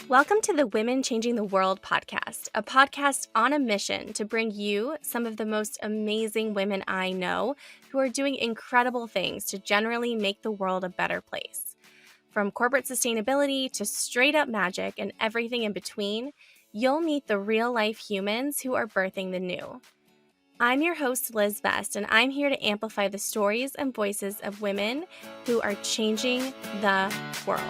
Welcome to the Women Changing the World podcast, a podcast on a mission to bring you some of the most amazing women I know who are doing incredible things to generally make the world a better place. From corporate sustainability to straight up magic and everything in between, you'll meet the real life humans who are birthing the new. I'm your host, Liz Best, and I'm here to amplify the stories and voices of women who are changing the world.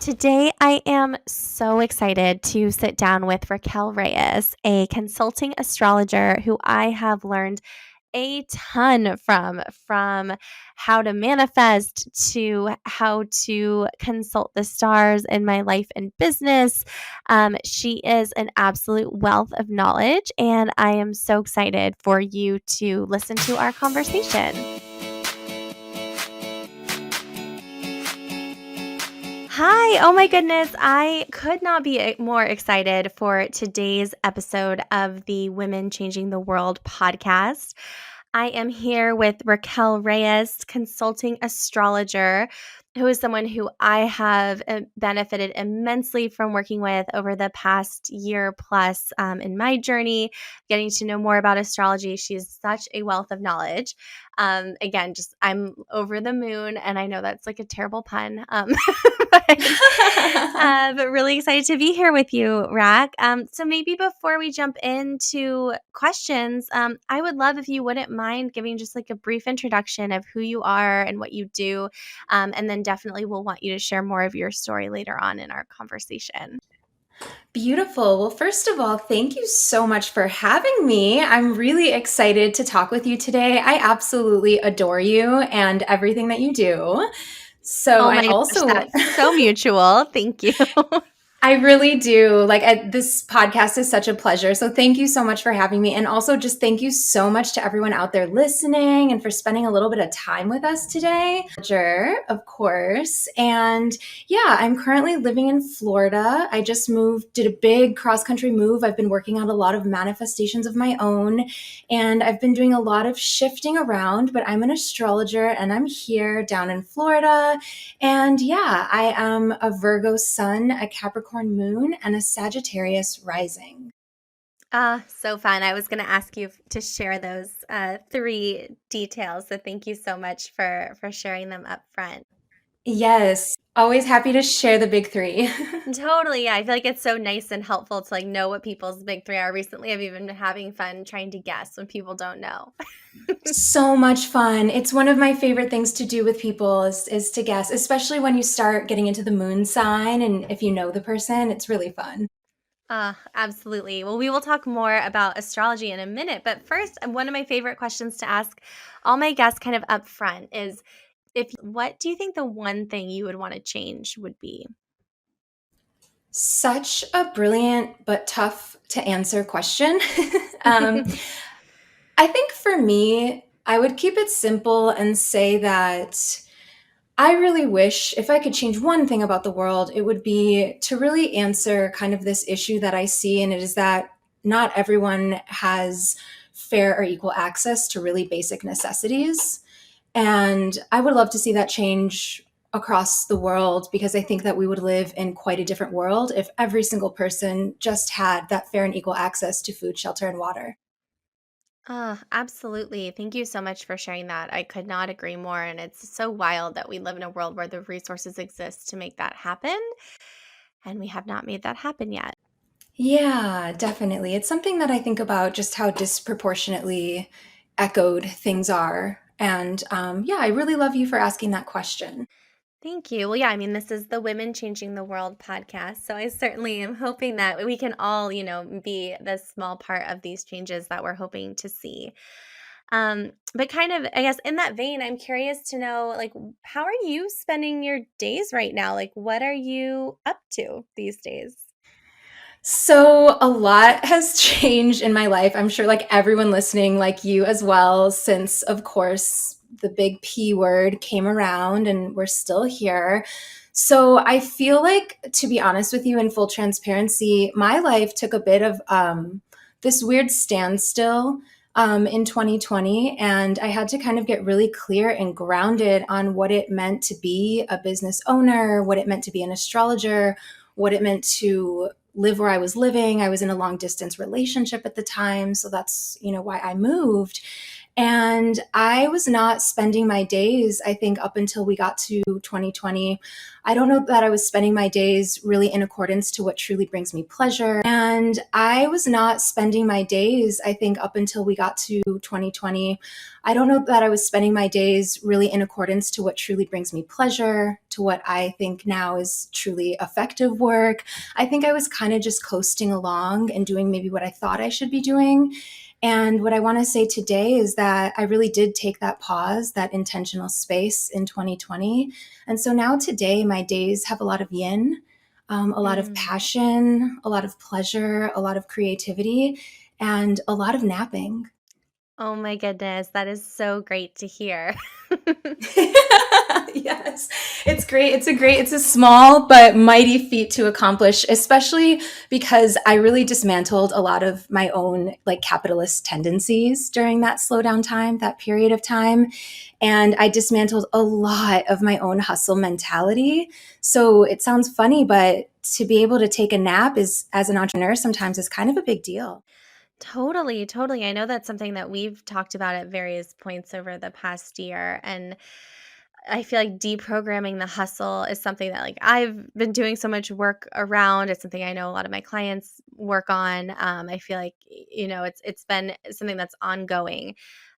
Today, I am so excited to sit down with Raquel Reyes, a consulting astrologer who I have learned a ton from how to manifest to how to consult the stars in my life and business. She is an absolute wealth of knowledge, and I am so excited for you to listen to our conversation. Hi. Oh my goodness. I could not be more excited for today's episode of the Women Changing the World podcast. I am here with Raquel Reyes, consulting astrologer, who is someone who I have benefited immensely from working with over the past year plus in my journey, getting to know more about astrology. She's such a wealth of knowledge. Again, just I'm over the moon, and I know that's like a terrible pun, but really excited to be here with you, Rack. So maybe before we jump into questions, I would love if you wouldn't mind giving just like a brief introduction of who you are and what you do, and then definitely we'll want you to share more of your story later on in our conversation. Beautiful. Well, first of all, thank you so much for having me. I'm really excited to talk with you today. I absolutely adore you and everything that you do. So Oh my gosh, that's so mutual. Thank you. I really do. This podcast is such a pleasure. So thank you so much for having me. And also just thank you so much to everyone out there listening and for spending a little bit of time with us today. Sure, of course. And yeah, I'm currently living in Florida. I just moved, did a big cross-country move. I've been working on a lot of manifestations of my own, and I've been doing a lot of shifting around, but I'm an astrologer and I'm here down in Florida. And yeah, I am a Virgo sun, a Capricorn moon, and a Sagittarius rising. So fun. I was going to ask you to share those three details. So thank you so much for sharing them up front. Yes, always happy to share the big three. Totally. Yeah. I feel like it's so nice and helpful to like know what people's big three are. Recently, I've even been having fun trying to guess when people don't know. So much fun. It's one of my favorite things to do with people is to guess, especially when you start getting into the moon sign and if you know the person, it's really fun. Absolutely. Well, we will talk more about astrology in a minute. But first, one of my favorite questions to ask all my guests kind of up front is what do you think the one thing you would want to change would be? Such a brilliant but tough to answer question. um, I think for me, I would keep it simple and say that I really wish if I could change one thing about the world, it would be to really answer kind of this issue that I see, and it is that not everyone has fair or equal access to really basic necessities. And I would love to see that change across the world because I think that we would live in quite a different world if every single person just had that fair and equal access to food, shelter, and water. Absolutely. Thank you so much for sharing that. I could not agree more. And it's so wild that we live in a world where the resources exist to make that happen. And we have not made that happen yet. Yeah, definitely. It's something that I think about just how disproportionately echoed things are. And yeah, I really love you for asking that question. Thank you. Well, yeah, I mean, this is the Women Changing the World podcast. So I certainly am hoping that we can all, be the small part of these changes that we're hoping to see. But kind of, I guess, in that vein, I'm curious to know, like, how are you spending your days right now? Like, what are you up to these days? So a lot has changed in my life. I'm sure like everyone listening, like you as well, since of course the big P word came around and we're still here. So I feel like, to be honest with you, in full transparency, my life took a bit of this weird standstill in 2020. And I had to kind of get really clear and grounded on what it meant to be a business owner, what it meant to be an astrologer, what it meant to live where I was living. I was in a long distance relationship at the time. So that's, why I moved. And I was not spending my days, I think, up until we got to 2020. I don't know that I was spending my days really in accordance to what truly brings me pleasure. And I was not spending my days, I think, up until we got to 2020. I don't know that I was spending my days really in accordance to what truly brings me pleasure, to what I think now is truly effective work. I think I was kind of just coasting along and doing maybe what I thought I should be doing. And what I want to say today is that I really did take that pause, that intentional space in 2020. And so now today, my days have a lot of yin, a lot of Mm. passion, a lot of pleasure, a lot of creativity, and a lot of napping. Oh my goodness, that is so great to hear. Yes, it's a small but mighty feat to accomplish, especially because I really dismantled a lot of my own like capitalist tendencies during that slowdown time, that period of time. And I dismantled a lot of my own hustle mentality. So it sounds funny, but to be able to take a nap is, as an entrepreneur, sometimes is kind of a big deal. Totally, totally. I know that's something that we've talked about at various points over the past year. And I feel like deprogramming the hustle is something that like I've been doing so much work around. It's something I know a lot of my clients work on. I feel like it's been something that's ongoing.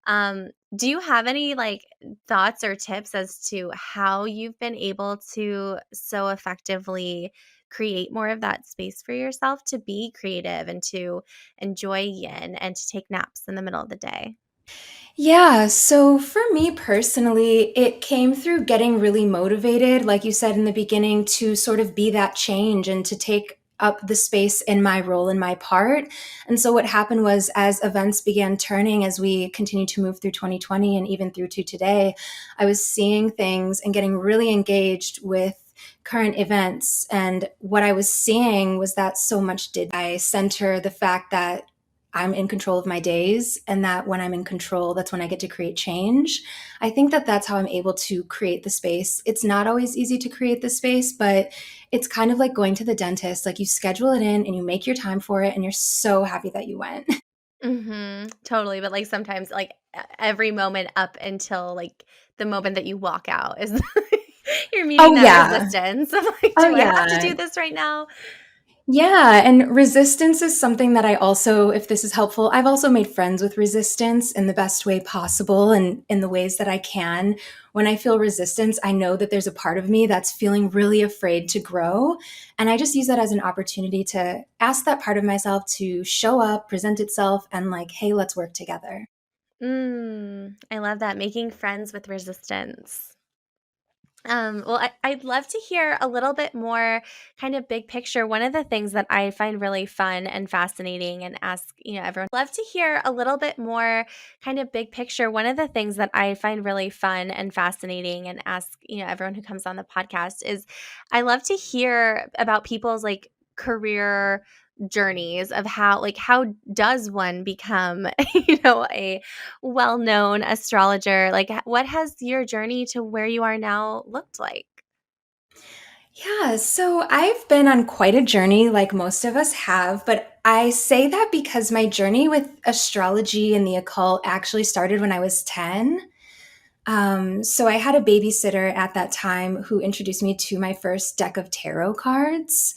Do you have any like thoughts or tips as to how you've been able to so effectively create more of that space for yourself to be creative and to enjoy yin and to take naps in the middle of the day? Yeah, so for me personally, it came through getting really motivated, like you said in the beginning, to sort of be that change and to take up the space in my role and my part. And so what happened was, as events began turning, as we continued to move through 2020 and even through to today, I was seeing things and getting really engaged with current events. And what I was seeing was that so much did I center the fact that I'm in control of my days, and that when I'm in control, that's when I get to create change. I think that that's how I'm able to create the space. It's not always easy to create the space, but it's kind of like going to the dentist. Like, you schedule it in and you make your time for it, and you're so happy that you went. Totally, but, like, sometimes, like, every moment up until, like, the moment that you walk out is you're meeting Oh, that yeah. resistance of, like, Oh, "Do I have to yeah. do this right now?" Yeah, and resistance is something that I also, if this is helpful, I've also made friends with resistance in the best way possible and in the ways that I can. When I feel resistance, I know that there's a part of me that's feeling really afraid to grow. And I just use that as an opportunity to ask that part of myself to show up, present itself, and like, hey, let's work together. I love that, making friends with resistance. Well, I'd love to hear a little bit more kind of big picture. One of the things that I find really fun and fascinating and ask, everyone, love to hear a little bit more kind of big picture. One of the things that I find really fun and fascinating and ask, everyone who comes on the podcast is I love to hear about people's like career journeys of how does one become a well-known astrologer. Like, what has your journey to where you are now looked like? Yeah, so I've been on quite a journey, like most of us have, but I say that because my journey with astrology and the occult actually started when I was 10. So I had a babysitter at that time who introduced me to my first deck of tarot cards.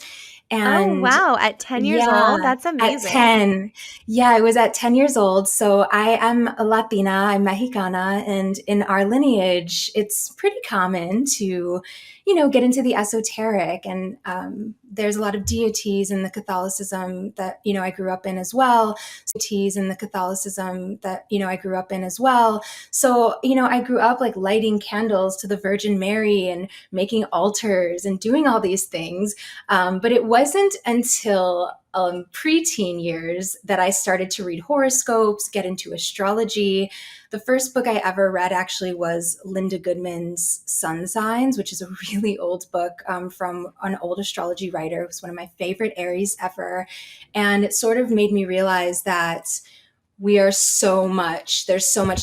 Oh, And wow, at 10 years old? yeah, That's at amazing. 10. Yeah, I was at 10 years old. So I am a Latina, I'm Mexicana, and in our lineage, it's pretty common to, get into the esoteric. And there's a lot of deities in the Catholicism that, I grew up in as well. Deities in the Catholicism that, I grew up in as well. So, I grew up like lighting candles to the Virgin Mary and making altars and doing all these things. But it wasn't until preteen years that I started to read horoscopes, get into astrology. The first book I ever read actually was Linda Goodman's Sun Signs, which is a really old book from an old astrology writer. It was one of my favorite Aries ever. And it sort of made me realize that there's so much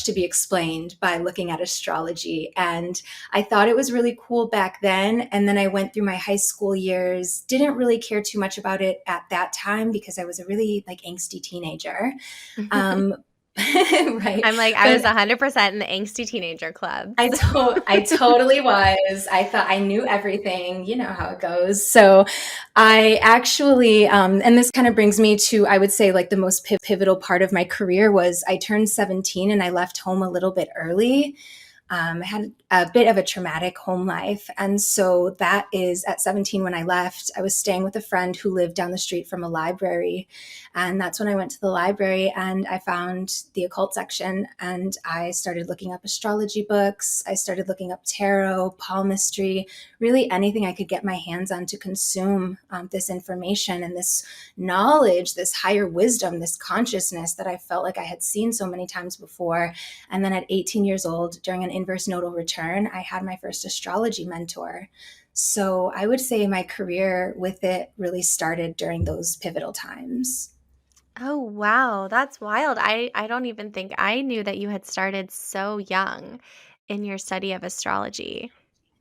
to be explained by looking at astrology. And I thought it was really cool back then. And then I went through my high school years, didn't really care too much about it at that time because I was a really like angsty teenager. Um, right. I'm like, I was But 100% in the angsty teenager clubs. I totally was. I thought I knew everything. You know how it goes. So I actually, and this kind of brings me to, I would say, like the most pivotal part of my career was I turned 17 and I left home a little bit early. I had a bit of a traumatic home life. And so that is at 17 when I left, I was staying with a friend who lived down the street from a library. And that's when I went to the library and I found the occult section and I started looking up astrology books. I started looking up tarot, palmistry, really anything I could get my hands on to consume this information and this knowledge, this higher wisdom, this consciousness that I felt like I had seen so many times before. And then at 18 years old, during an inverse nodal return, I had my first astrology mentor. So I would say my career with it really started during those pivotal times. Oh, wow. That's wild. I don't even think I knew that you had started so young in your study of astrology.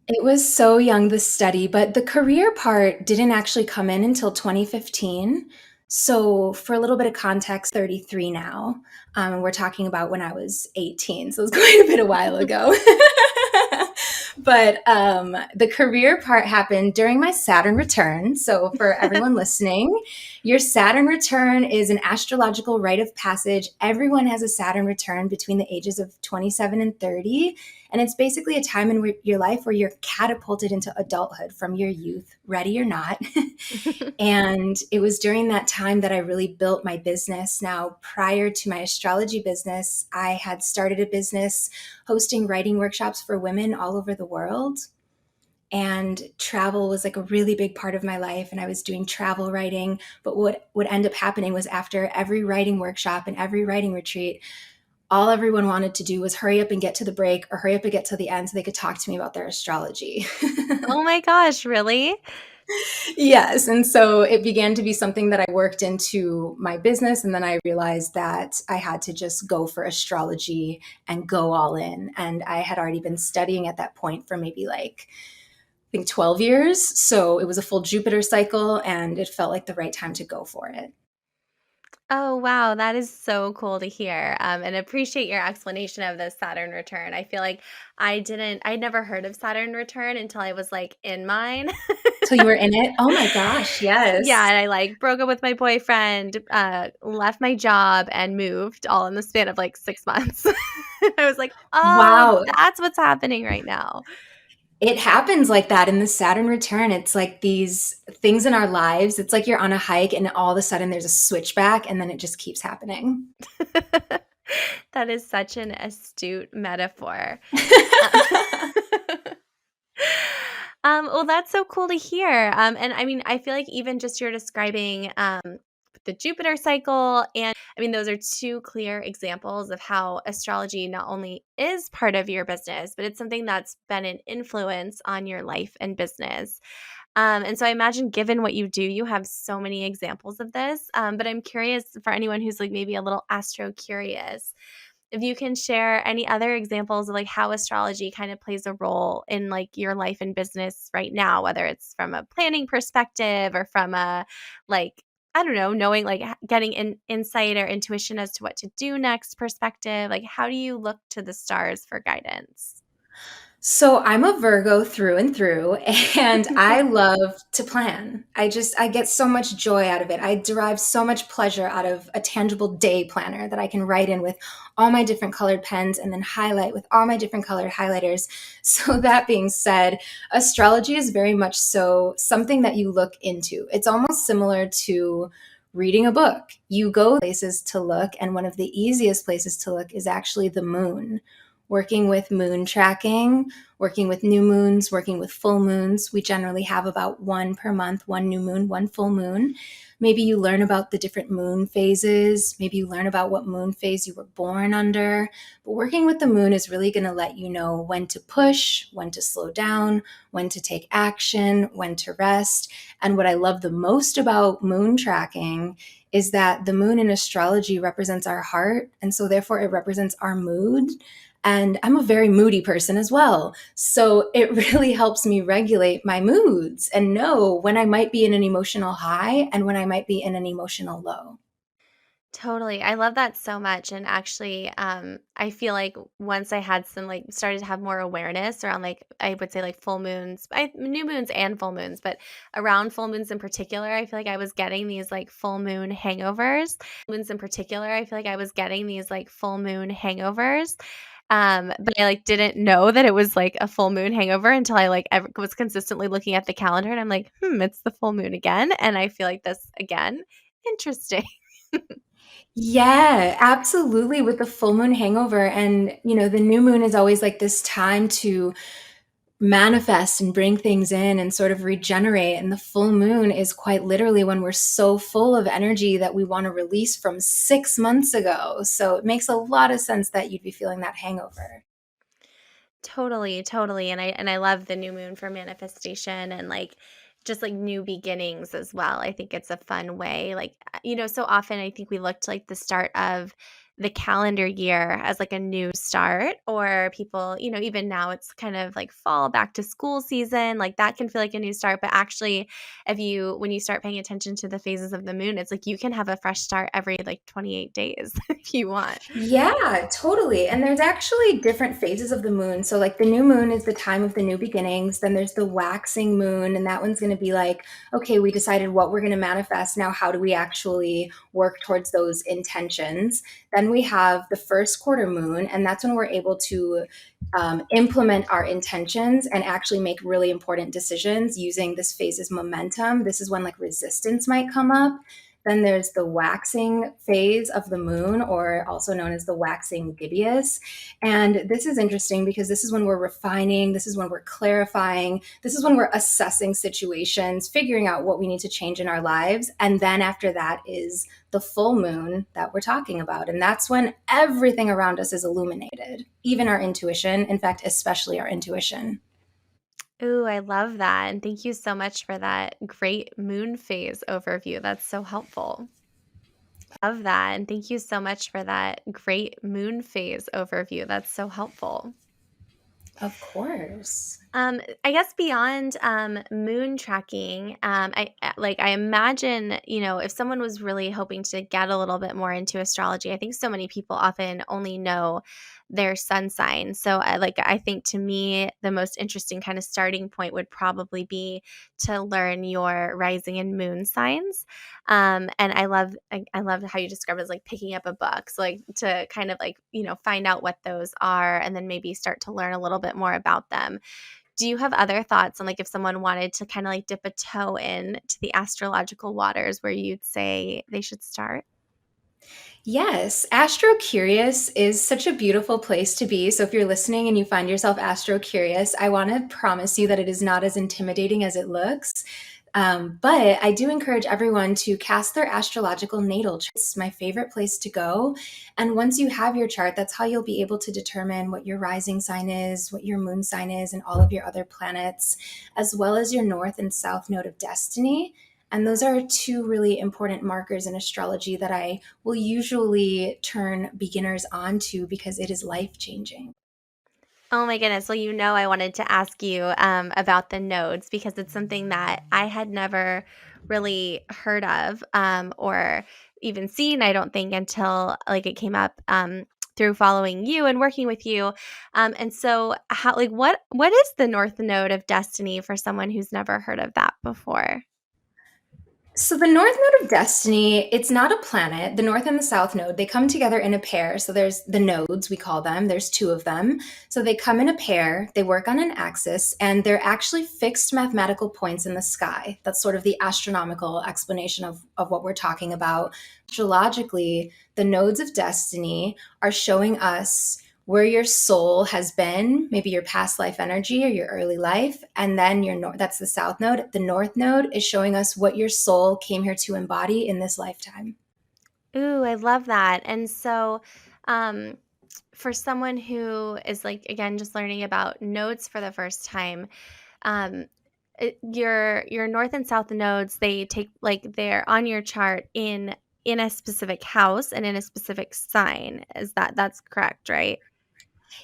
It was so young, the study, but the career part didn't actually come in until 2015. So, for a little bit of context, 33 now. We're talking about when I was 18. So, it's quite a bit a while ago. But the career part happened during my Saturn return. So, for everyone listening, your Saturn return is an astrological rite of passage. Everyone has a Saturn return between the ages of 27 and 30. And it's basically a time in your life where you're catapulted into adulthood from your youth, ready or not. And it was during that time that I really built my business. Now, prior to my astrology business, I had started a business hosting writing workshops for women all over the world. And travel was like a really big part of my life. And I was doing travel writing. But what would end up happening was after every writing workshop and every writing retreat, all everyone wanted to do was hurry up and get to the break or hurry up and get to the end so they could talk to me about their astrology. Oh my gosh, really? Yes. And so it began to be something that I worked into my business. And then I realized that I had to just go for astrology and go all in. And I had already been studying at that point for maybe like, I think 12 years. So it was a full Jupiter cycle and it felt like the right time to go for it. Oh, wow. That is so cool to hear. And appreciate your explanation of the Saturn return. I feel like I'd never heard of Saturn return until I was like in mine. So you were in it? Oh my gosh, Yeah, yes. and I like broke up with my boyfriend, left my job and moved all in the span of like 6 months. I was like, "Oh, Wow. that's what's happening right now." It happens like that in the Saturn return. It's like these things in our lives. It's like you're on a hike and all of a sudden there's a switchback and then it just keeps happening. That is such an astute metaphor. Uh well, that's so cool to hear. And I mean, I feel like even just you're describing the Jupiter cycle, and I mean, those are two clear examples of how astrology not only is part of your business, but it's something that's been an influence on your life and business. And so I imagine, given what you do, you have so many examples of this. But I'm curious for anyone who's like maybe a little astro curious, if you can share any other examples of like how astrology kind of plays a role in like your life and business right now, whether it's from a planning perspective or from a like, I don't know, knowing like getting insight or intuition as to what to do next perspective. Like, how do you look to the stars for guidance? So I'm a Virgo through and through, and I love to plan. I get so much joy out of it. I derive so much pleasure out of a tangible day planner that I can write in with all my different colored pens and then highlight with all my different colored highlighters. So that being said, astrology is very much so something that you look into. It's almost similar to reading a book. You go places to look, and one of the easiest places to look is actually the moon. working with moon tracking, working with new moons, working with full moons. We generally have about one per month, one new moon, one full moon. Maybe you learn about the different moon phases. Maybe you learn about what moon phase you were born under. But working with the moon is really going to let you know when to push, when to slow down, when to take action, when to rest. And what I love the most about moon tracking is that the moon in astrology represents our heart. And so, therefore, it represents our mood. And I'm a very moody person as well. So it really helps me regulate my moods and know when I might be in an emotional high and when I might be in an emotional low. Totally. I love that so much. And actually, I feel like once I had some like started to have more awareness around like I would say like full moons, new moons and full moons, but around full moons in particular, I feel like I was getting these like full moon hangovers. Moons in particular, I feel like I was getting these like full moon hangovers. But I like didn't know that it was like a full moon hangover until I like was consistently looking at the calendar and I'm like, it's the full moon again. And I feel like this again. Interesting. Yeah, absolutely. With the full moon hangover. And, the new moon is always like this time to manifest and bring things in and sort of regenerate. And the full moon is quite literally when we're so full of energy that we want to release from 6 months ago. So it makes a lot of sense that you'd be feeling that hangover. Totally, totally. And I love the new moon for manifestation and like just like new beginnings as well. I think it's a fun way. Like so often I think we look to like the start of the calendar year as like a new start or people, even now it's kind of like fall back to school season, like that can feel like a new start, but actually if you when you start paying attention to the phases of the moon, it's like you can have a fresh start every like 28 days if you want. Yeah, totally. And there's actually different phases of the moon. So, like, the new moon is the time of the new beginnings. Then there's the waxing moon, and that one's going to be like, okay, we decided what we're going to manifest. Now, how do we actually work towards those intentions? Then we have the first quarter moon, and that's when we're able to implement our intentions and actually make really important decisions using this phase's momentum. This is when like resistance might come up. Then there's the waxing phase of the moon, or also known as the waxing gibbous. And this is interesting because this is when we're refining, this is when we're clarifying, this is when we're assessing situations, figuring out what we need to change in our lives. And then after that is the full moon that we're talking about. And that's when everything around us is illuminated, even our intuition. In fact, especially our intuition. Ooh, I love that, and thank you so much for that great moon phase overview, that's so helpful. Love that, and thank you so much for that great moon phase overview, that's so helpful. Of course. I guess beyond, moon tracking, I imagine, if someone was really hoping to get a little bit more into astrology, I think so many people often only know their sun sign. So I think to me, the most interesting kind of starting point would probably be to learn your rising and moon signs. And I love how you describe it as like picking up a book. So like to kind of like, find out what those are and then maybe start to learn a little bit more about them. Do you have other thoughts on like if someone wanted to kind of like dip a toe in to the astrological waters where you'd say they should start? Yes, Astro Curious is such a beautiful place to be. So if you're listening and you find yourself Astro Curious, I want to promise you that it is not as intimidating as it looks. But I do encourage everyone to cast their astrological natal chart. It's my favorite place to go. And once you have your chart, that's how you'll be able to determine what your rising sign is, what your moon sign is, and all of your other planets, as well as your north and south node of destiny. And those are two really important markers in astrology that I will usually turn beginners onto because it is life changing. Oh my goodness. Well, I wanted to ask you about the nodes because it's something that I had never really heard of or even seen, I don't think, until like it came up through following you and working with you. And so how like what is the North Node of Destiny for someone who's never heard of that before? So the north node of destiny, it's not a planet. The north and the south node, they come together in a pair. So there's the nodes, we call them. There's two of them. So they come in a pair, they work on an axis, and they're actually fixed mathematical points in the sky. That's sort of the astronomical explanation of what we're talking about. Astrologically, the nodes of destiny are showing us where your soul has been, maybe your past life energy or your early life. And then that's the south node. The north node is showing us what your soul came here to embody in this lifetime. Ooh, I love that. And so, um, for someone who is like, again, just learning about nodes for the first time, um, your north and south nodes, they take like they're on your chart in a specific house and in a specific sign. That's correct, right?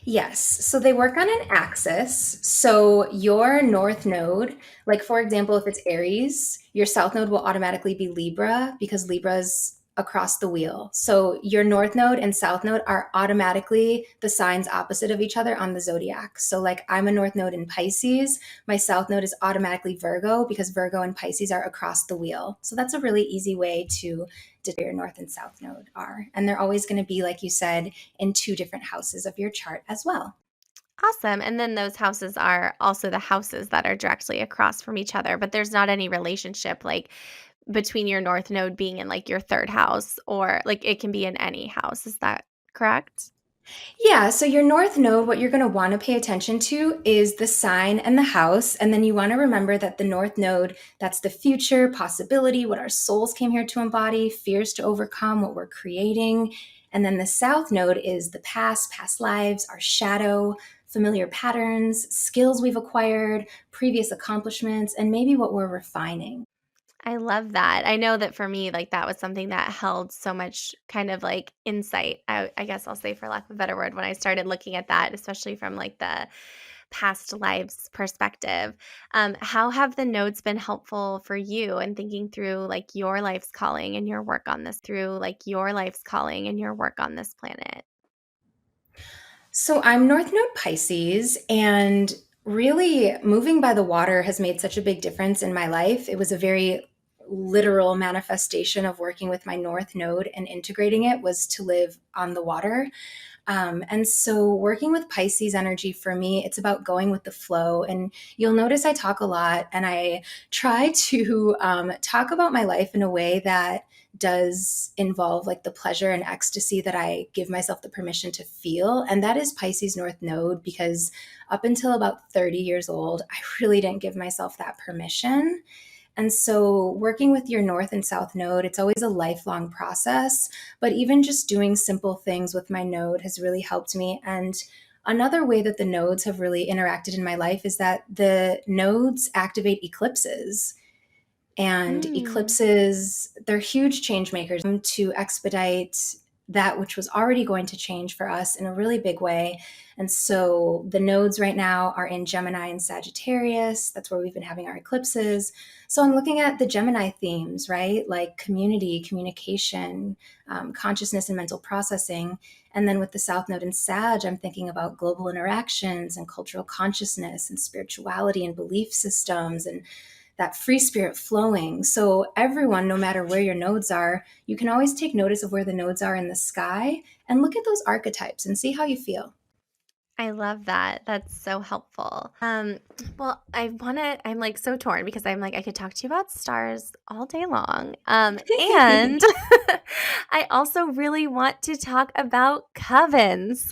Yes. So they work on an axis. So your north node, like for example, if it's Aries, your south node will automatically be Libra because Libra's across the wheel. So your north node and south node are automatically the signs opposite of each other on the zodiac. So like I'm a north node in Pisces, my south node is automatically Virgo because Virgo and Pisces are across the wheel. So that's a really easy way to determine your north and south node are. And they're always going to be, like you said, in two different houses of your chart as well. Awesome. And then those houses are also the houses that are directly across from each other, but there's not any relationship like between your north node being in like your third house, or like it can be in any house. Is that correct? Yeah, so your north node, what you're going to want to pay attention to is the sign and the house. And then you want to remember that the north node, that's the future, possibility, what our souls came here to embody, fears to overcome, what we're creating. And then the south node is the past, past lives, our shadow, familiar patterns, skills we've acquired, previous accomplishments, and maybe what we're refining. I love that. I know that for me, like that was something that held so much kind of like insight. I guess I'll say, for lack of a better word, when I started looking at that, especially from like the past lives perspective. How have the notes been helpful for you in thinking through like your life's calling and your work on this planet? So I'm North Node Pisces, and really moving by the water has made such a big difference in my life. It was a very literal manifestation of working with my North Node and integrating it was to live on the water. And so, working with Pisces energy for me, it's about going with the flow. And you'll notice I talk a lot and I try to talk about my life in a way that does involve like the pleasure and ecstasy that I give myself the permission to feel. And that is Pisces North Node, because up until about 30 years old, I really didn't give myself that permission. And so, working with your North and South node, it's always a lifelong process. But even just doing simple things with my node has really helped me. And another way that the nodes have really interacted in my life is that the nodes activate eclipses. And Mm. eclipses, they're huge change makers to expedite that which was already going to change for us in a really big way. And so the nodes right now are in Gemini and Sagittarius. That's where we've been having our eclipses. So I'm looking at the Gemini themes, right? Like community, communication, consciousness, and mental processing. And then with the South Node in Sag, I'm thinking about global interactions and cultural consciousness and spirituality and belief systems and that free spirit flowing. So, everyone, no matter where your nodes are, you can always take notice of where the nodes are in the sky and look at those archetypes and see how you feel. I love that. That's so helpful. Well, I'm like so torn because I'm like, I could talk to you about stars all day long. And I also really want to talk about covens.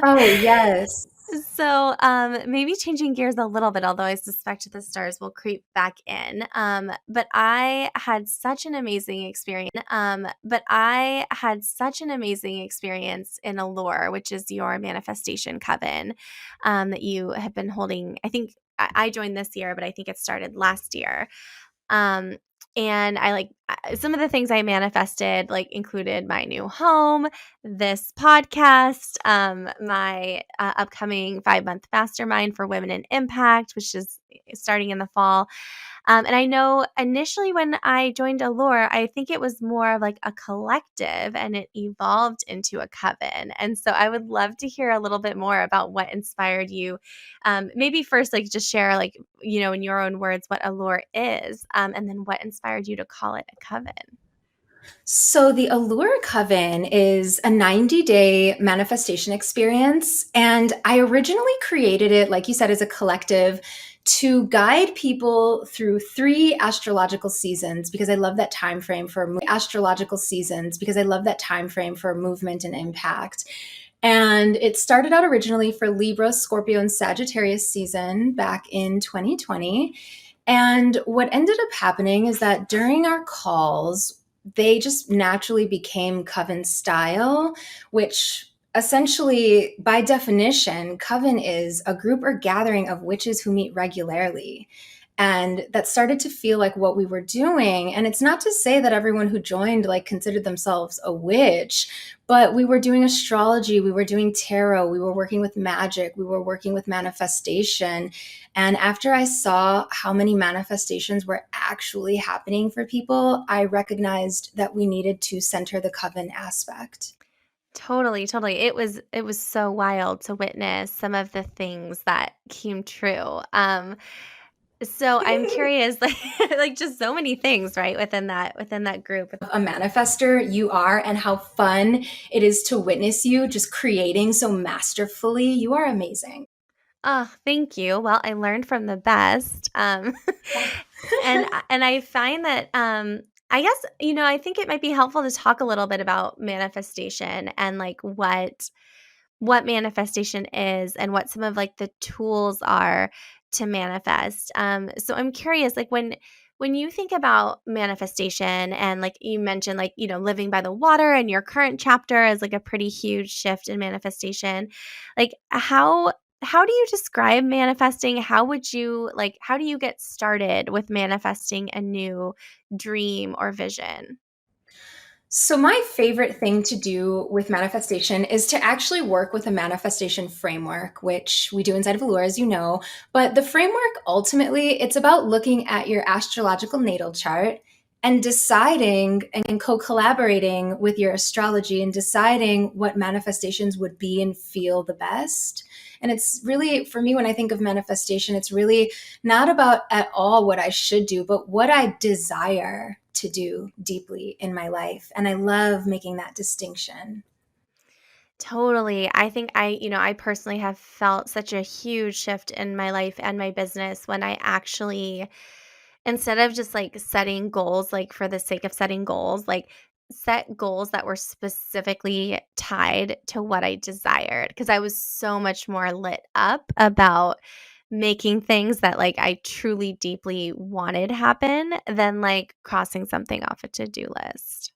Oh, yes. So, maybe changing gears a little bit, although I suspect the stars will creep back in. But I had such an amazing experience. In Allure, which is your manifestation coven, that you have been holding. I think I joined this year, but I think it started last year. Um, and I like some of the things I manifested, like included my new home, this podcast, my upcoming 5-month mastermind for women in impact, which is starting in the fall. And I know initially when I joined Allure, I think it was more of like a collective and it evolved into a coven. And so I would love to hear a little bit more about what inspired you. Maybe first, like just share, like, in your own words, what Allure is, and then what inspired you to call it a coven. So, the Allure Coven is a 90-day manifestation experience. And I originally created it, like you said, as a collective to guide people through 3 astrological seasons because I love that time frame for movement and impact. And it started out originally for Libra, Scorpio, and Sagittarius season back in 2020. And what ended up happening is that during our calls, they just naturally became coven style, which essentially, by definition, coven is a group or gathering of witches who meet regularly. And that started to feel like what we were doing. And it's not to say that everyone who joined like considered themselves a witch, but we were doing astrology, we were doing tarot, we were working with magic, we were working with manifestation. And after I saw how many manifestations were actually happening for people, I recognized that we needed to center the coven aspect. Totally, totally. It was so wild to witness some of the things that came true. So I'm curious, like just so many things, right, within that group. A manifester you are and how fun it is to witness you just creating so masterfully. You are amazing. Oh, thank you. Well, I learned from the best. And I find that I guess, I think it might be helpful to talk a little bit about manifestation and like what manifestation is and what some of like the tools are to manifest. So I'm curious, like when you think about manifestation and like you mentioned, like, living by the water and your current chapter is like a pretty huge shift in manifestation. Like how do you describe manifesting? How do you get started with manifesting a new dream or vision? So, my favorite thing to do with manifestation is to actually work with a manifestation framework, which we do inside of Allure, as you know. But the framework ultimately, it's about looking at your astrological natal chart and deciding and co collaborating with your astrology and deciding what manifestations would be and feel the best. And it's really, for me, when I think of manifestation, it's really not about at all what I should do, but what I desire to do deeply in my life. And I love making that distinction. Totally. I think I personally have felt such a huge shift in my life and my business when I actually, instead of just like setting goals, like for the sake of setting goals, like set goals that were specifically tied to what I desired. Cause I was so much more lit up about making things that like I truly deeply wanted happen than like crossing something off a to do list.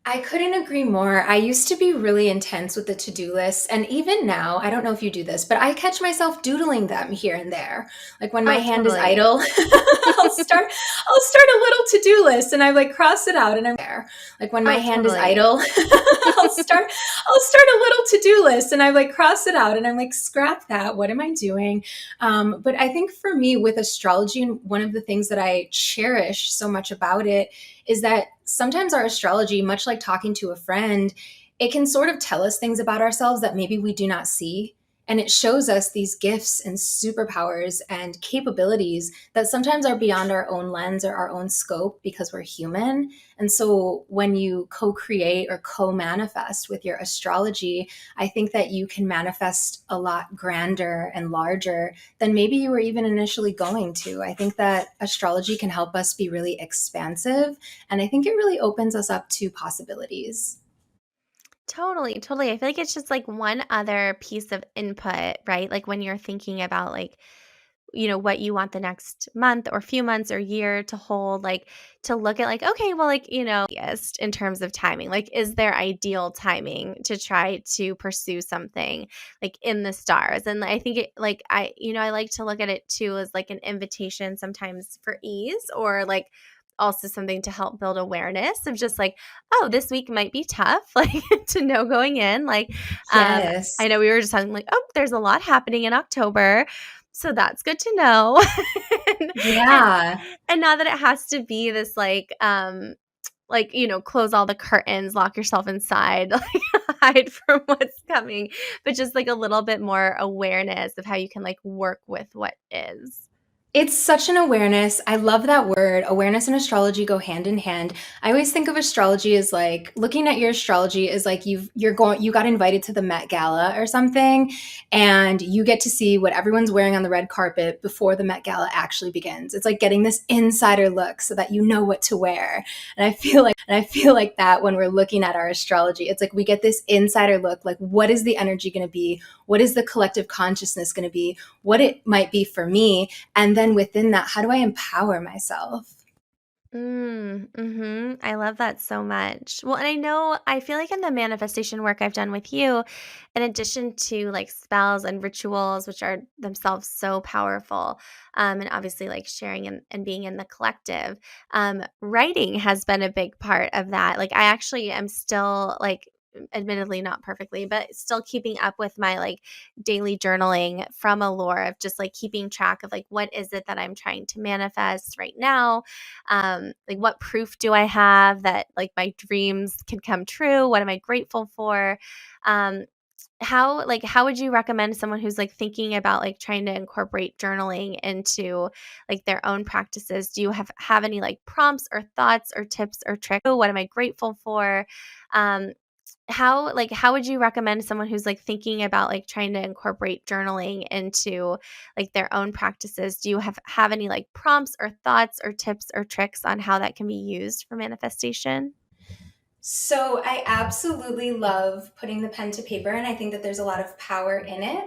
I couldn't agree more. I used to be really intense with the to-do lists, and even now, I don't know if you do this, but I catch myself doodling them here and there. Like when my Oh, hand is totally. idle, I'll start a little to-do list and I like cross it out and I'm there. Like when my Oh, hand is totally. idle, I'll start a little to-do list and I like cross it out and I'm like, scrap that. What am I doing? But I think for me with astrology, and one of the things that I cherish so much about it is that sometimes our astrology, much like talking to a friend, it can sort of tell us things about ourselves that maybe we do not see. And it shows us these gifts and superpowers and capabilities that sometimes are beyond our own lens or our own scope because we're human. And so when you co create or co manifest with your astrology, I think that you can manifest a lot grander and larger than maybe you were even initially going to. I think that astrology can help us be really expansive. And I think it really opens us up to possibilities. Totally, totally. I feel like it's just like one other piece of input, right? Like when you're thinking about like, what you want the next month or few months or year to hold, like to look at like, okay, well, like, yes, in terms of timing, like, is there ideal timing to try to pursue something like in the stars? And I think it like I like to look at it too as like an invitation sometimes for ease or like also something to help build awareness of just like, oh, this week might be tough, like to know going in. Like, I Yes. know we were just talking like, oh, there's a lot happening in October. So that's good to know. and, and Yeah. and not that it has to be this like, close all the curtains, lock yourself inside, like hide from what's coming, but just like a little bit more awareness of how you can like work with what is. It's such an awareness. I love that word. Awareness and astrology go hand in hand. I always think of astrology as like looking at your astrology is like you got invited to the Met Gala or something, and you get to see what everyone's wearing on the red carpet before the Met Gala actually begins. It's like getting this insider look so that you know what to wear. And I feel like that when we're looking at our astrology, it's like we get this insider look, like what is the energy going to be? What is the collective consciousness going to be? What it might be for me, and then within that, how do I empower myself? I love that so much. Well, and I feel like in the manifestation work I've done with you, in addition to like spells and rituals, which are themselves so powerful, and obviously like sharing and being in the collective, writing has been a big part of that. Like, I actually am still like, admittedly not perfectly, but still keeping up with my like daily journaling from Allure of just like keeping track of like what is it that I'm trying to manifest right now, like what proof do I have that like my dreams can come true, what am I grateful for, um how would you recommend someone who's like thinking about like trying to incorporate journaling into like their own practices? Do you have any like prompts or thoughts or tips or tricks? What am I grateful for? um how would you recommend someone who's like thinking about like trying to incorporate journaling into like their own practices? Do you have any like prompts or thoughts or tips or tricks on how that can be used for manifestation? So I absolutely love putting the pen to paper, and I think that there's a lot of power in it.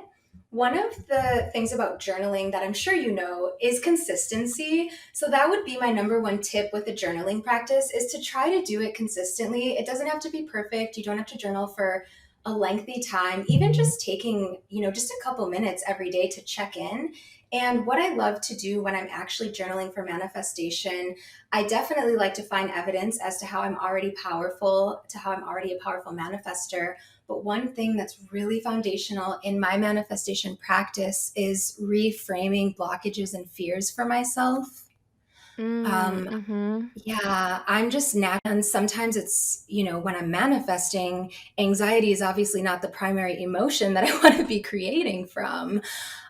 One of the things about journaling that I'm sure you know is consistency. So that would be my number one tip with the journaling practice is to try to do it consistently. It doesn't have to be perfect. You don't have to journal for a lengthy time. Even just taking, just a couple minutes every day to check in. And what I love to do when I'm actually journaling for manifestation, I definitely like to find evidence as to how I'm already powerful, to how I'm already a powerful manifester. But one thing that's really foundational in my manifestation practice is reframing blockages and fears for myself. Um, Mm-hmm. yeah, I'm just and sometimes it's, when I'm manifesting, anxiety is obviously not the primary emotion that I want to be creating from.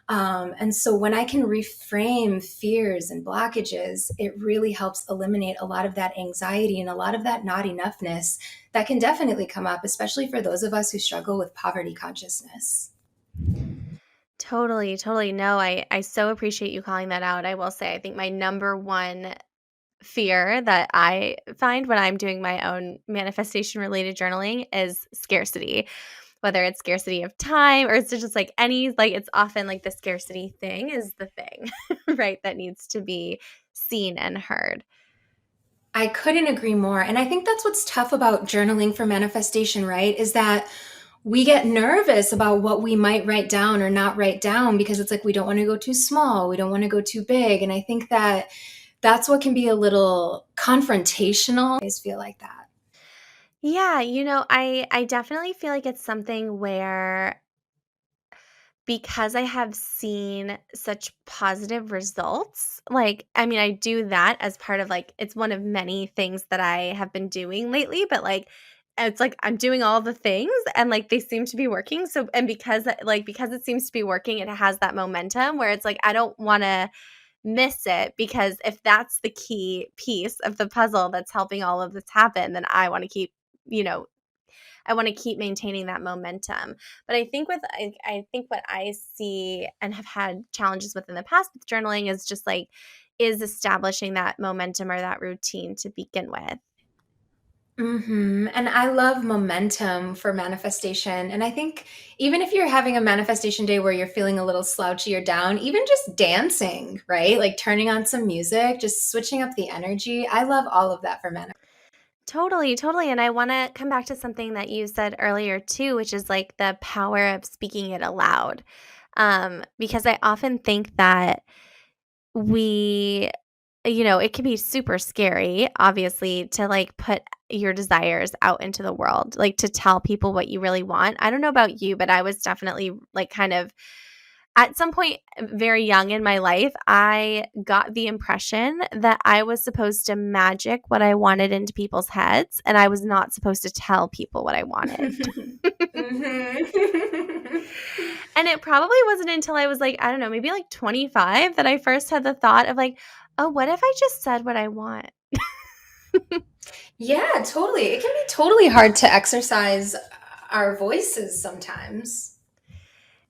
And so when I can reframe fears and blockages, it really helps eliminate a lot of that anxiety and a lot of that not enoughness that can definitely come up, especially for those of us who struggle with poverty consciousness. Totally, totally. No, I so appreciate you calling that out. I will say I think my number one fear that I find when I'm doing my own manifestation related journaling is scarcity. Whether it's scarcity of time or it's just like any, like it's often like the scarcity thing is the thing, right? That needs to be seen and heard. I couldn't agree more. And I think that's what's tough about journaling for manifestation, right? Is that we get nervous about what we might write down or not write down because it's like we don't want to go too small, we don't want to go too big. And I think that that's what can be a little confrontational. I just feel like that. Yeah, I definitely feel like it's something where because I have seen such positive results, like, I mean, I do that as part of like, it's one of many things that I have been doing lately, but like, it's like I'm doing all the things and like they seem to be working. So, and because it seems to be working, it has that momentum where it's like, I don't want to miss it because if that's the key piece of the puzzle that's helping all of this happen, then you know, I want to keep maintaining that momentum. But I think what I see and have had challenges with in the past with journaling is just like is establishing that momentum or that routine to begin with. And I love momentum for manifestation. And I think even if you're having a manifestation day where you're feeling a little slouchy or down, even just dancing, right? Like turning on some music, just switching up the energy. I love all of that for manifestation. Totally, totally. And I want to come back to something that you said earlier too, which is like the power of speaking it aloud. Because I often think that we it can be super scary, obviously, to like put your desires out into the world, like to tell people what you really want. I don't know about you, but I was definitely like kind of at some point very young in my life, I got the impression that I was supposed to magic what I wanted into people's heads and I was not supposed to tell people what I wanted. Mhm. And it probably wasn't until I was like, I don't know, maybe like 25 that I first had the thought of like, oh, what if I just said what I want? Yeah, totally. It can be totally hard to exercise our voices sometimes.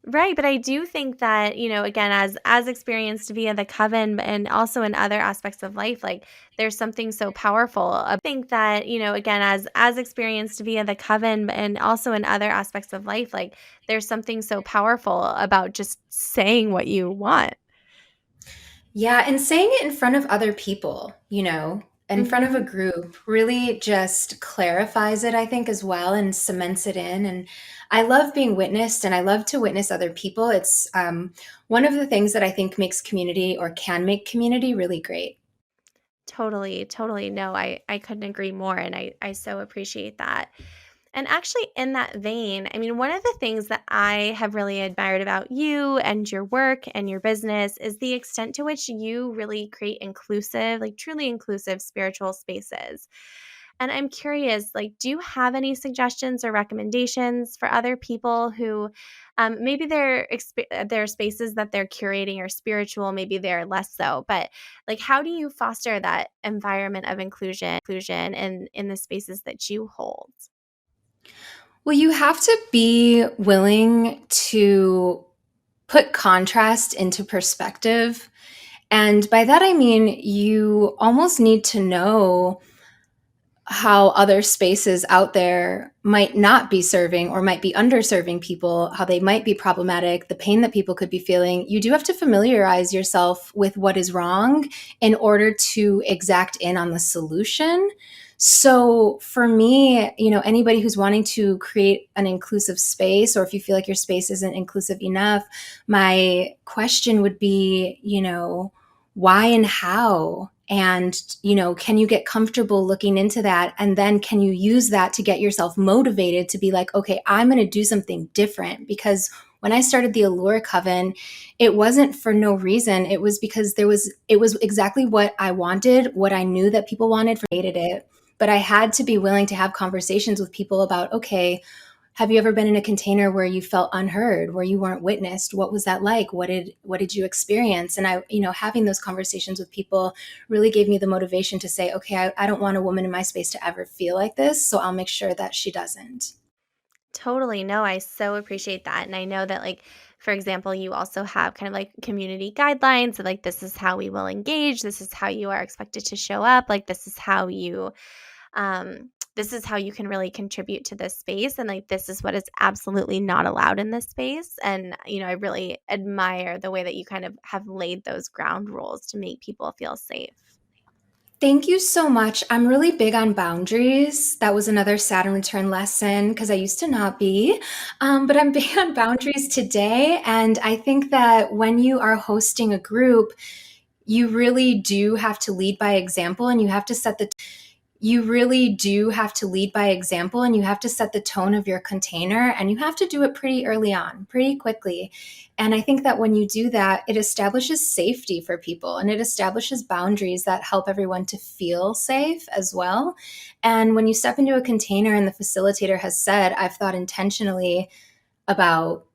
Right, but I do think that, again, as experienced via the coven and also in other aspects of life, like there's something so powerful. I think that, again, as experienced via the coven and also in other aspects of life, like there's something so powerful about just saying what you want. Yeah, and saying it in front of other people, in front of a Mhm. group really just clarifies it, I think, as well, and cements it in. And I love being witnessed and I love to witness other people. It's one of the things that I think makes community or can make community really great. Totally, totally. No, I couldn't agree more, and I so appreciate that. And actually, in that vein, I mean, one of the things that I have really admired about you and your work and your business is the extent to which you really create inclusive, like truly inclusive spiritual spaces. And I'm curious, like, do you have any suggestions or recommendations for other people who maybe their spaces that they're curating are spiritual, maybe they're less so, but like, how do you foster that environment of inclusion in the spaces that you hold? Well, you have to be willing to put contrast into perspective. And by that, I mean, you almost need to know how other spaces out there might not be serving or might be underserving people, how they might be problematic, the pain that people could be feeling. You do have to familiarize yourself with what is wrong in order to exact in on the solution. So for me, anybody who's wanting to create an inclusive space, or if you feel like your space isn't inclusive enough, my question would be, why and how? And, can you get comfortable looking into that? And then can you use that to get yourself motivated to be like, okay, I'm going to do something different? Because when I started the Allure Coven, it wasn't for no reason. It was because it was exactly what I wanted, what I knew that people wanted, hated it. But I had to be willing to have conversations with people about, okay, have you ever been in a container where you felt unheard, where you weren't witnessed? What was that like? What did you experience? And I, having those conversations with people really gave me the motivation to say, okay, I don't want a woman in my space to ever feel like this, so I'll make sure that she doesn't. Totally. No, I so appreciate that. And I know that, like, for example, you also have kind of like community guidelines. So, like, this is how we will engage. This is how you are expected to show up. Like, this is how you can really contribute to this space. And, like, this is what is absolutely not allowed in this space. And, I really admire the way that you kind of have laid those ground rules to make people feel safe. Thank you so much. I'm really big on boundaries. That was another Saturn return lesson because I used to not be. But I'm big on boundaries today. And I think that when you are hosting a group, you really do have to lead by example and you really do have to lead by example and you have to set the tone of your container and you have to do it pretty early on, pretty quickly. And I think that when you do that, it establishes safety for people and it establishes boundaries that help everyone to feel safe as well. And when you step into a container and the facilitator has said, I've thought intentionally about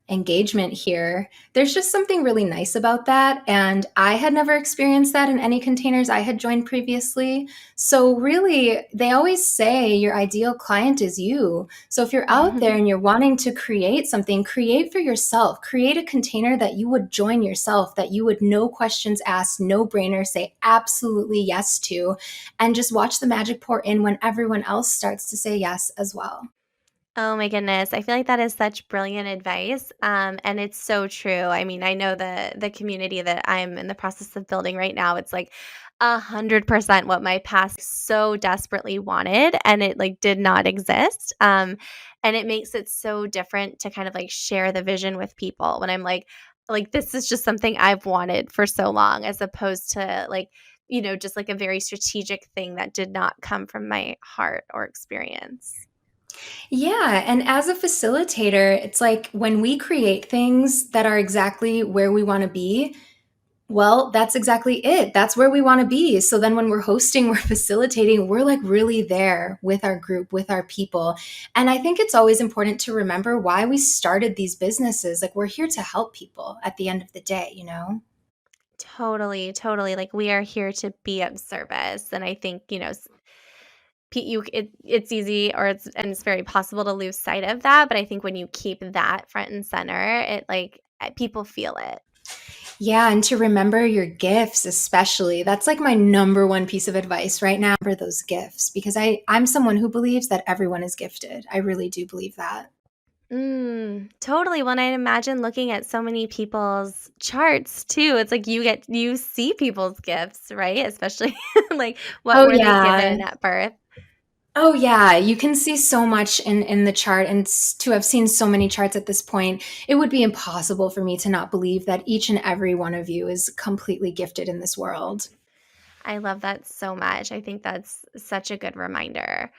engagement here, there's just something really nice about that. And I had never experienced that in any containers I had joined previously. So, really, they always say your ideal client is you. So, if you're out there and you're wanting to create something, create for yourself, create a container that you would join yourself, that you would no questions asked, no brainer, say absolutely yes to, and just watch the magic pour in when everyone else starts to say yes as well. Oh my goodness. I feel like that is such brilliant advice. And it's so true. I mean, I know the community that I'm in the process of building right now, it's like 100% what my past so desperately wanted and it like did not exist. And it makes it so different to kind of like share the vision with people when I'm like this is just something I've wanted for so long, as opposed to like, just like a very strategic thing that did not come from my heart or experience. Yeah. And as a facilitator, it's like when we create things that are exactly where we want to be, Well, that's exactly it. That's where we want to be. So then when we're hosting, we're facilitating, we're like really there with our group, with our people. And I think it's always important to remember why we started these businesses. Like we're here to help people at the end of the day, you know? Totally, totally. Like we are here to be of service, and I think it's easy, or it's very possible to lose sight of that. But I think when you keep that front and center, it people feel it. Yeah, and to remember your gifts, especially. That's like my number one piece of advice right now. Remember those gifts because I'm someone who believes that everyone is gifted. I really do believe that. Totally. When I imagine looking at so many people's charts too, it's like you see people's gifts, right? Especially like what Oh were they yeah. given at birth? Oh yeah, you can see so much in the chart, and to have seen so many charts at this point, it would be impossible for me to not believe that each and every one of you is completely gifted in this world. I love that so much. I think that's such a good reminder.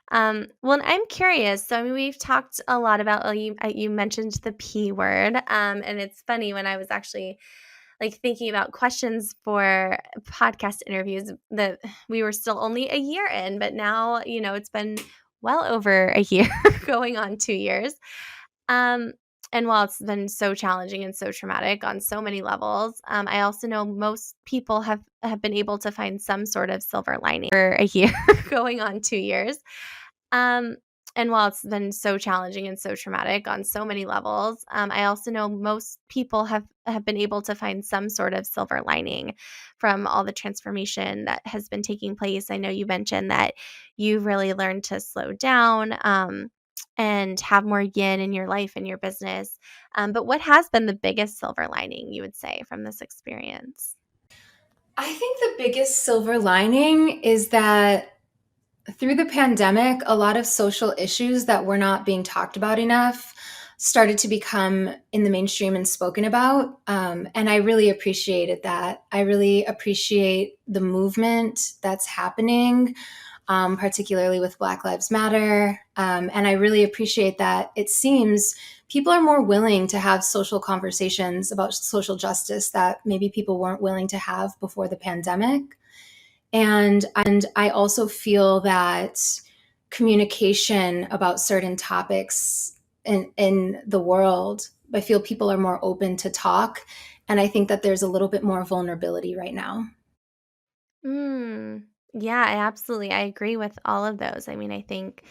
Well, and I'm curious. So, I mean, we've talked a lot about you mentioned the P word, and it's funny when I was actually like thinking about questions for podcast interviews that we were still only a year in, but now it's been well over a year, going on 2 years. Um, and while it's been so challenging and so traumatic on so many levels, I also know most people have been able to find some sort of silver lining for a year, going on 2 years. Um, and while it's been so challenging and so traumatic on so many levels, I also know most people have been able to find some sort of silver lining from all the transformation that has been taking place. I know you mentioned that you've really learned to slow down, and have more yin in your life and your business. But what has been the biggest silver lining you would say from this experience? I think the biggest silver lining is that through the pandemic, a lot of social issues that were not being talked about enough started to become in the mainstream and spoken about. And I really appreciated that. I really appreciate the movement that's happening, particularly with Black Lives Matter. And I really appreciate that it seems people are more willing to have social conversations about social justice that maybe people weren't willing to have before the pandemic. And I also feel that communication about certain topics in the world, I feel people are more open to talk. And I think that there's a little bit more vulnerability right now. Mm, yeah, I agree with all of those. I mean, I think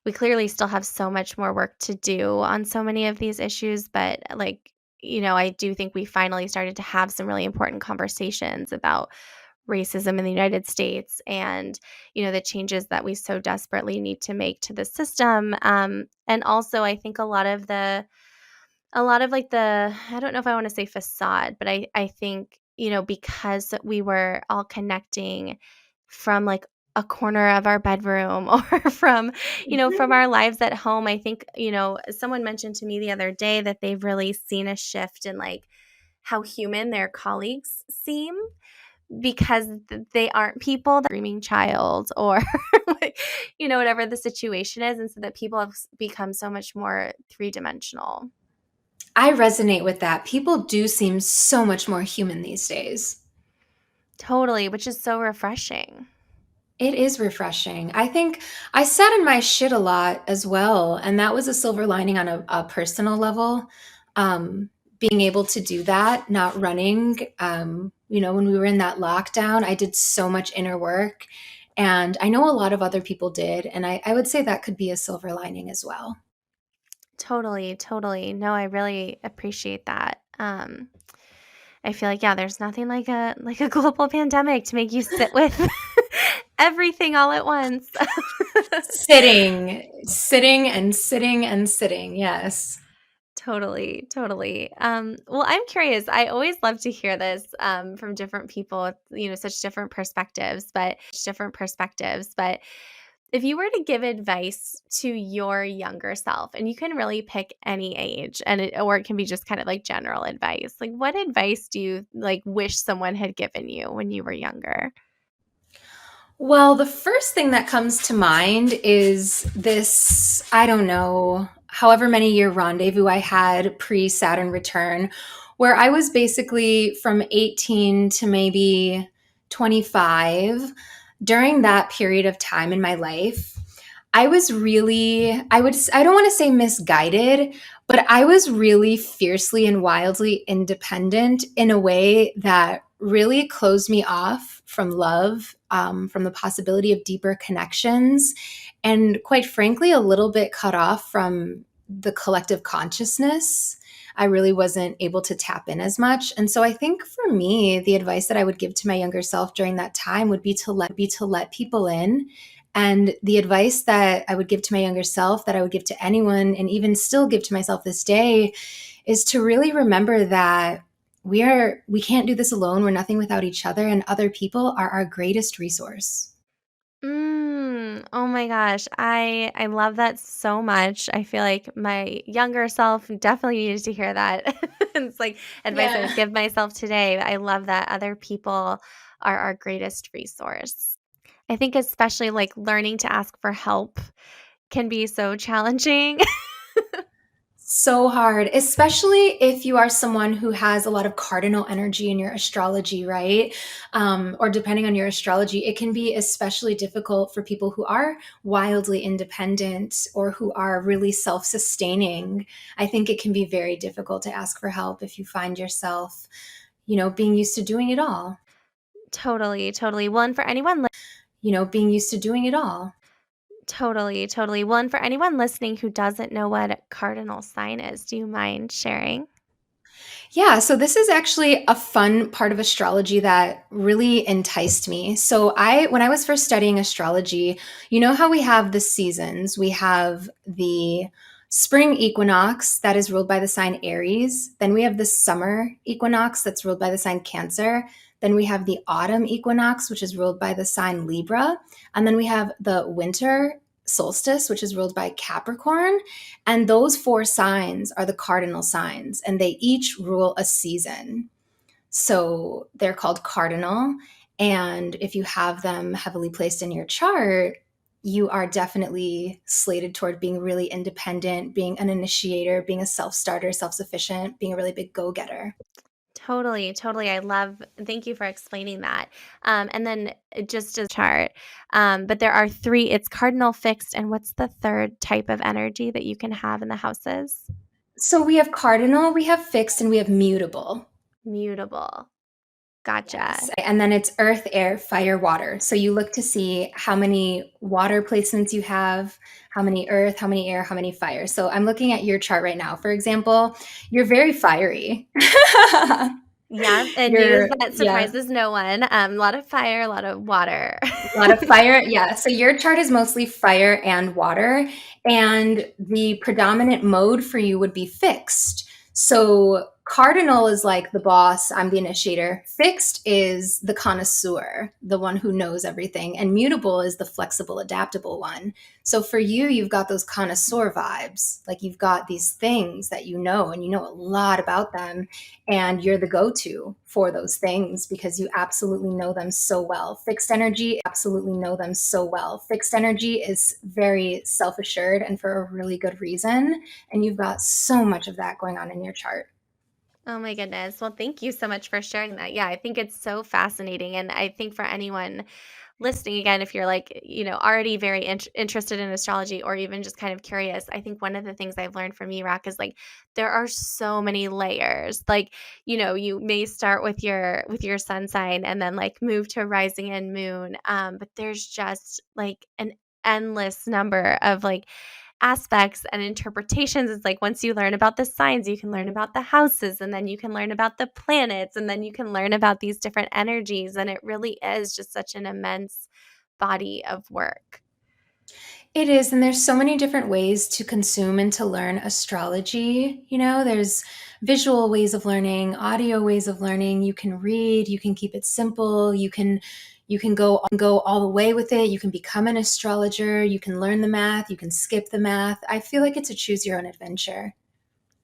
we clearly still have so much more work to do on so many of these issues, but I do think we finally started to have some really important conversations about racism in the United States and, the changes that we so desperately need to make to the system. And also, I think a lot of like the I don't know if I want to say facade, but I think, because we were all connecting from like a corner of our bedroom or from our lives at home. I think, someone mentioned to me the other day that they've really seen a shift in like how human their colleagues seem because they aren't people that screaming child or like, whatever the situation is, and so that people have become so much more three-dimensional. I resonate with that. People do seem so much more human these days. Totally, which is so refreshing. It is refreshing. I think I sat in my shit a lot as well. And that was a silver lining on a personal level. Being able to do that, not running. When we were in that lockdown, I did so much inner work. And I know a lot of other people did. And I would say that could be a silver lining as well. Totally, totally. No, I really appreciate that. I feel like, yeah, there's nothing like a global pandemic to make you sit with everything all at once. Sitting and sitting and sitting. Yes. Totally, totally. Well, I'm curious. I always love to hear this from different people, with, such different perspectives, but if you were to give advice to your younger self, and you can really pick any age, or it can be just kind of like general advice, like what advice do you like wish someone had given you when you were younger? Well, the first thing that comes to mind is this, I don't know, however many year rendezvous I had pre Saturn return, where I was basically from 18 to maybe 25. During that period of time in my life, I was really, I don't want to say misguided, but I was really fiercely and wildly independent in a way that really closed me off from love, from the possibility of deeper connections, and quite frankly, a little bit cut off from the collective consciousness. I really wasn't able to tap in as much. And so I think for me, the advice that I would give to my younger self during that time would be to let people in. And the advice that I would give to my younger self, that I would give to anyone, and even still give to myself this day, is to really remember that we can't do this alone. We're nothing without each other, and other people are our greatest resource. Oh my gosh. I love that so much. I feel like my younger self definitely needed to hear that. It's like advice I would Yeah. give myself today. I love that other people are our greatest resource. I think especially like learning to ask for help can be so challenging. So hard, especially if you are someone who has a lot of cardinal energy in your astrology, right? Or depending on your astrology, it can be especially difficult for people who are wildly independent or who are really self sustaining. I think it can be very difficult to ask for help if you find yourself, being used to doing it all, Totally, totally. Well, and for anyone being used to doing it all. totally, totally. Well, and for anyone listening who doesn't know what cardinal sign is, do you mind sharing? Yeah, so this is actually a fun part of astrology that really enticed me. So when I was first studying astrology, you know how we have the seasons. We have the spring equinox that is ruled by the sign Aries. Then we have the summer equinox that's ruled by the sign Cancer. Then we have the autumn equinox, which is ruled by the sign Libra. And then we have the winter solstice, which is ruled by Capricorn. And those four signs are the cardinal signs, and they each rule a season. So they're called cardinal. And if you have them heavily placed in your chart, you are definitely slated toward being really independent, being an initiator, being a self starter, self sufficient, being a really big go getter. Totally, totally. Thank you for explaining that. And then just as chart, but there are three, it's cardinal fixed. And what's the third type of energy that you can have in the houses? So we have cardinal, we have fixed, and we have mutable. Mutable. Gotcha. Yes. And then it's earth, air, fire, water. So you look to see how many water placements you have, how many earth, how many air, how many fire. So I'm looking at your chart right now. For example, you're very fiery. Yeah, and news You're, that yeah, surprises no one. A lot of fire, a lot of water. a lot of fire. Yeah. So your chart is mostly fire and water. And the predominant mode for you would be fixed. So cardinal is like the boss, I'm the initiator. Fixed is the connoisseur, the one who knows everything. And mutable is the flexible, adaptable one. So for you, you've got those connoisseur vibes. Like you've got these things that you know, and you know a lot about them, and you're the go-to for those things because you absolutely know them so well. Fixed energy, absolutely know them so well. Fixed energy is very self-assured and for a really good reason, and you've got so much of that going on in your chart. Oh my goodness. Well, thank you so much for sharing that. Yeah, I think it's so fascinating. And I think for anyone listening again, if you're like, already very interested in astrology or even just kind of curious, I think one of the things I've learned from you, Rack, is like there are so many layers. Like, you may start with your sun sign and then like move to rising and moon. But there's just like an endless number of like aspects and interpretations. It's like once you learn about the signs, you can learn about the houses, and then you can learn about the planets, and then you can learn about these different energies. And it really is just such an immense body of work. It is, and there's so many different ways to consume and to learn astrology. There's visual ways of learning, audio ways of learning. You can read, you can keep it simple, you can go all the way with it. You can become an astrologer, you can learn the math, you can skip the math. I feel like it's a choose your own adventure.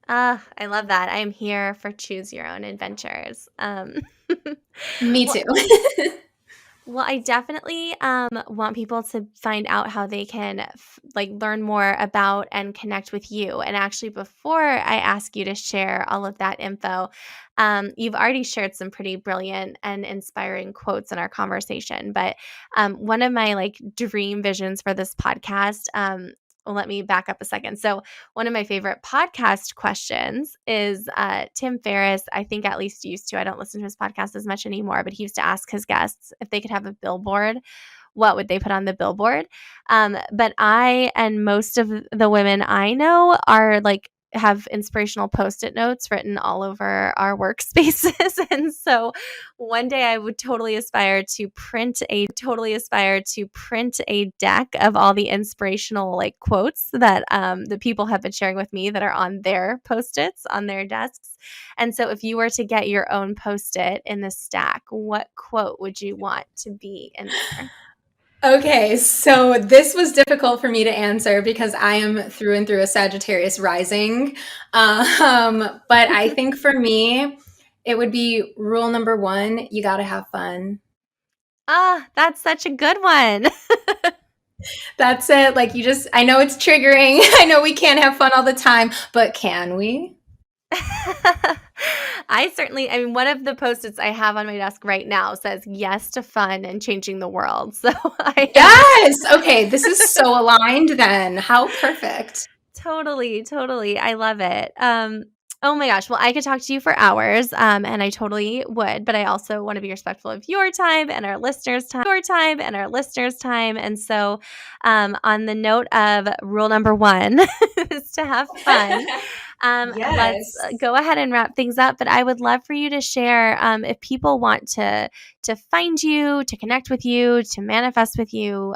Ah, I love that. I'm here for choose your own adventures. Me Well, too. Well, I definitely want people to find out how they can learn more about and connect with you. And actually, before I ask you to share all of that info, you've already shared some pretty brilliant and inspiring quotes in our conversation. But one of my dream visions for this podcast. Well, let me back up a second. So, one of my favorite podcast questions is Tim Ferriss. I think at least used to. I don't listen to his podcast as much anymore, but he used to ask his guests if they could have a billboard, what would they put on the billboard? But I and most of the women I know are have inspirational post-it notes written all over our workspaces. And so one day I would totally aspire to print a deck of all the inspirational quotes that the people have been sharing with me that are on their post-its on their desks. And so if you were to get your own post-it in the stack, what quote would you want to be in there? Okay, so this was difficult for me to answer because I am through and through a Sagittarius rising. But I think for me, it would be rule number one, you got to have fun. Ah, that's such a good one. That's it. I know it's triggering. I know we can't have fun all the time, but can we? I mean, one of the post-its I have on my desk right now says yes to fun and changing the world. So I am Yes. Okay, this is so aligned then. How perfect. totally. I love it. Oh my gosh. Well, I could talk to you for hours, and I totally would, but I also want to be respectful of your time and our listeners' time. And so, on the note of rule number one is to have fun. Let's Yes. go ahead and wrap things up. But I would love for you to share if people want to find you, to connect with you, to manifest with you,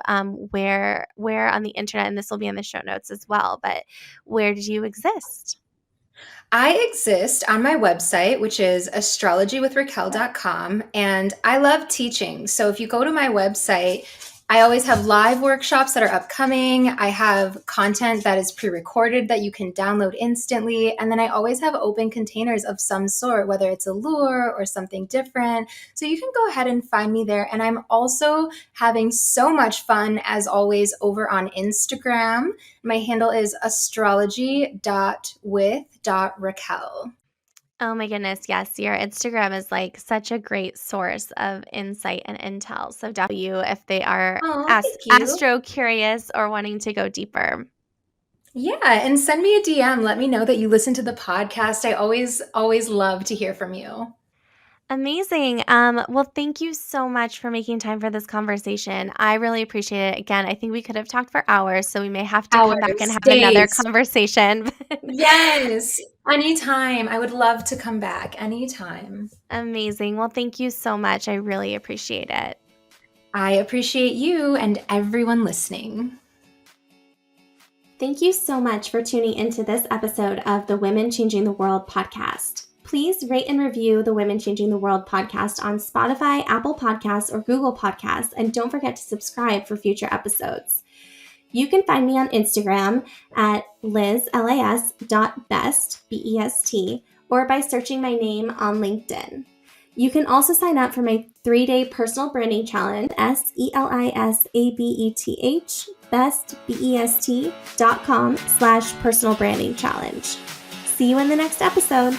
where on the internet, and this will be in the show notes as well. But where do you exist? I exist on my website, which is astrologywithraquel.com, and I love teaching. So if you go to my website, I always have live workshops that are upcoming. I have content that is pre-recorded that you can download instantly. And then I always have open containers of some sort, whether it's a lure or something different. So you can go ahead and find me there. And I'm also having so much fun, as always, over on Instagram. My handle is astrology.with.raquel. Oh my goodness, yes. Your Instagram is such a great source of insight and intel. So definitely you if they are Oh, thank you. astro curious or wanting to go deeper. Yeah, and send me a DM. Let me know that you listen to the podcast. I always love to hear from you. Amazing. Well, thank you so much for making time for this conversation. I really appreciate it. Again, I think we could have talked for hours, so we may have to come back and Hours, have another days. conversation. Yes, anytime. I would love to come back anytime. Amazing. Well, thank you so much. I really appreciate it. I appreciate you and everyone listening. Thank you so much for tuning into this episode of the Women Changing the World podcast. Please rate and review the Women Changing the World podcast on Spotify, Apple Podcasts, or Google Podcasts, and don't forget to subscribe for future episodes. You can find me on Instagram at liz.best, B-E-S-T, or by searching my name on LinkedIn. You can also sign up for my 3-day personal branding challenge, SELISABETH, bestbest.com/personal branding challenge. See you in the next episode.